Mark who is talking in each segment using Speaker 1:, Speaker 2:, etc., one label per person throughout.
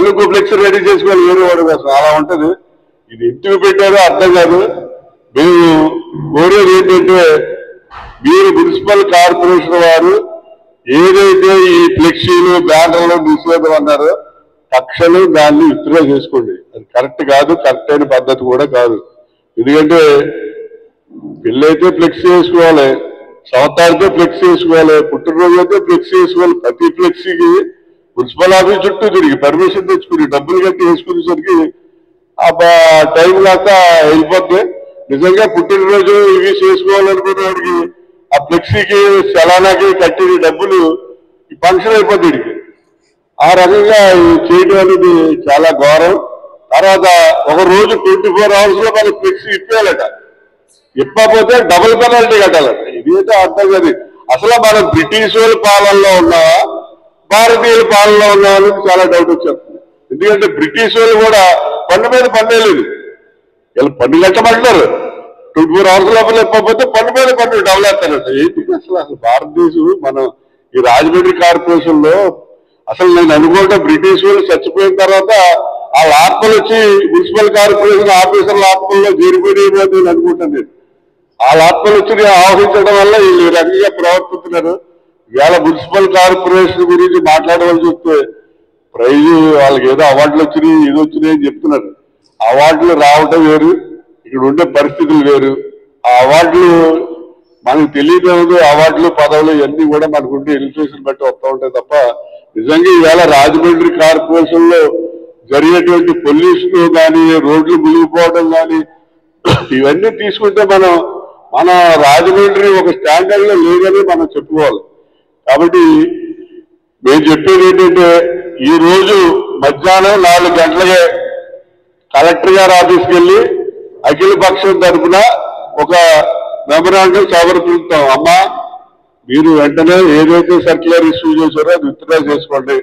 Speaker 1: మళ్ళీ ఇంకో flex ready చేసుకోవాలి వేరే వాడు అసలు అలా ఉంటది. ఇది ఎందుకు పెట్టారో అర్థం కాదు. మేము కోరేది ఏంటంటే మీరు మున్సిపల్ కార్పొరేషన్ వారు ఏదైతే ఈ ఫ్లెక్సీలు బ్యానర్లు నిషేధం అన్నారో తక్షణం దాన్ని విత్డ్రా చేసుకోండి. అది కరెక్ట్ కాదు, కరెక్ట్ అయిన పద్ధతి కూడా కాదు. ఎందుకంటే పెళ్ళైతే ఫ్లెక్సీ వేసుకోవాలి, సంవత్సరాలతో ఫ్లెక్సీ వేసుకోవాలి, పుట్టినరోజు అయితే ఫ్లెక్సీ వేసుకోవాలి. ప్రతి ఫ్లెక్సీకి మున్సిపల్ ఆఫీస్ చుట్టూ తిరిగి పర్మిషన్ తెచ్చుకుని డబ్బులు కట్టి వేసుకునేసరికి ఆ టైం కాక వెళ్ళిపోద్ది. నిజంగా పుట్టినరోజు ఇవి చేసుకోవాలనుకునే వాడికి ఆ ఫ్లెక్సీకి చలానాకి కట్టిన డబ్బులు ఈ ఫంక్షన్ అయిపోద్ది వీడికి. ఆ రకంగా చేయడం అనేది చాలా ఘోరం. తర్వాత ఒక రోజు 24 hours లో మనకి ఫ్లెక్సీ ఇప్పేయాలట, ఇప్పకపోతే డబుల్ పెనాల్టీ కట్టాలట. ఇదైతే అర్థం కాదు. అసలు మనం బ్రిటిష్ వాళ్ళ పాలనలో ఉన్నావా భారతీయుల పాలనలో ఉన్నావా అనేది చాలా డౌట్ వచ్చేస్తుంది. ఎందుకంటే బ్రిటిష్ వాళ్ళు కూడా పన్ను మీద పన్నేలేదు, వీళ్ళు పన్ను కట్టమంటున్నారు. 24 hours లోపల ఇప్పకపోతే పన్ను మీద పన్ను డబుల్ వేస్తారట. ఏంటి అసలు భారతదేశం మనం ఈ రాజమండ్రి కార్పొరేషన్ లో అసలు నేను అనుకుంటా బ్రిటిష్ వాళ్ళు చచ్చిపోయిన తర్వాత వాళ్ళ ఆత్మలు వచ్చి మున్సిపల్ కార్పొరేషన్ ఆఫీసర్ల ఆత్మల్లో చేరిపోయినా నేను అనుకుంటాను. నేను వాళ్ళ ఆత్మలు వచ్చి ఆహ్వానించడం వల్ల వీళ్ళు ఈ రకంగా ప్రవర్తిస్తున్నారు. ఇవాళ మున్సిపల్ కార్పొరేషన్ గురించి మాట్లాడవలసి వస్తే ప్రైజ్ వాళ్ళకి ఏదో అవార్డులు వచ్చినాయి ఇది వచ్చినాయి అని చెప్తున్నారు. అవార్డులు రావటం వేరు, ఇక్కడ ఉండే పరిస్థితులు వేరు. ఆ అవార్డులు మనకు తెలియదు. అవార్డులు పదవులు ఇవన్నీ కూడా మనకుంటే ఇన్ఫ్లేషన్ బట్టి వస్తూ ఉంటాయి తప్ప నిజంగా ఈవేళ రాజమండ్రి కార్పొరేషన్ లో జరిగేటువంటి పొల్యూషన్ కానీ రోడ్లు మునిగిపోవడం కానీ ఇవన్నీ తీసుకుంటే మన రాజమండ్రి ఒక స్టాండర్డ్ లో లేదని మనం చెప్పుకోవాలి. కాబట్టి మేము చెప్పేది ఏంటంటే ఈ రోజు మధ్యాహ్నం 4 గంటలకే కలెక్టర్ గారి ఆఫీస్కి వెళ్ళి అఖిల పక్షం తరఫున ఒక మెమరాండం సమర్పిస్తాం. అమ్మా మీరు వెంటనే ఏదైతే సర్క్యులర్ ఇష్యూ చేశారో అది విత్డ్రా చేసుకోండి,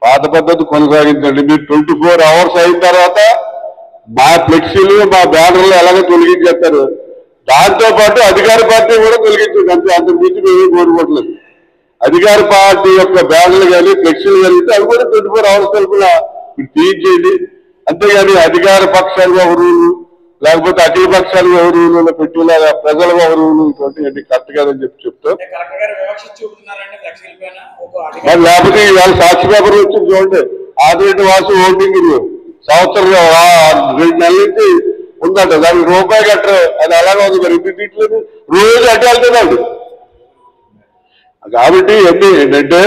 Speaker 1: పాత పద్ధతి కొనసాగించండి. మీరు 24 hours అయిన తర్వాత మా ఫ్లెక్సీలు మా బ్యానర్లు ఎలాగో తొలగించేస్తారు, దాంతో పాటు అధికార పార్టీ కూడా తొలగించండి. అంతే, అంతకు మించి మేమే కోరుకోవట్లేదు. అధికార పార్టీ యొక్క బ్యానర్లు కానీ ఫ్లెక్సీలు కలిగితే అవి కూడా 24 hours తరఫున మీరు తీయించేయండి. అంతేగాని అధికార పక్షాలు ఒక రూలు లేకపోతే అఖిల పక్షాలు ఒక రూలు పెట్టేలాగా ప్రజలకు ఒక రూలు ఇటువంటి కరెక్ట్ కాదని చెప్తాం. మరి లేకపోతే ఇవాళ సాక్షి పేపర్ వచ్చింది చూడండి, ఆదిరెడ్డి వాసు ఓటింగ్ సంవత్సరం 2 నెలల నుంచి ఉందట, దానికి రూపాయి కట్టరు. అది అలాగే ఉంది. మరి ఇంటి తీట్లేదు, రోజు అడ్డు వెళ్తున్నాడు. కాబట్టి ఏంటంటే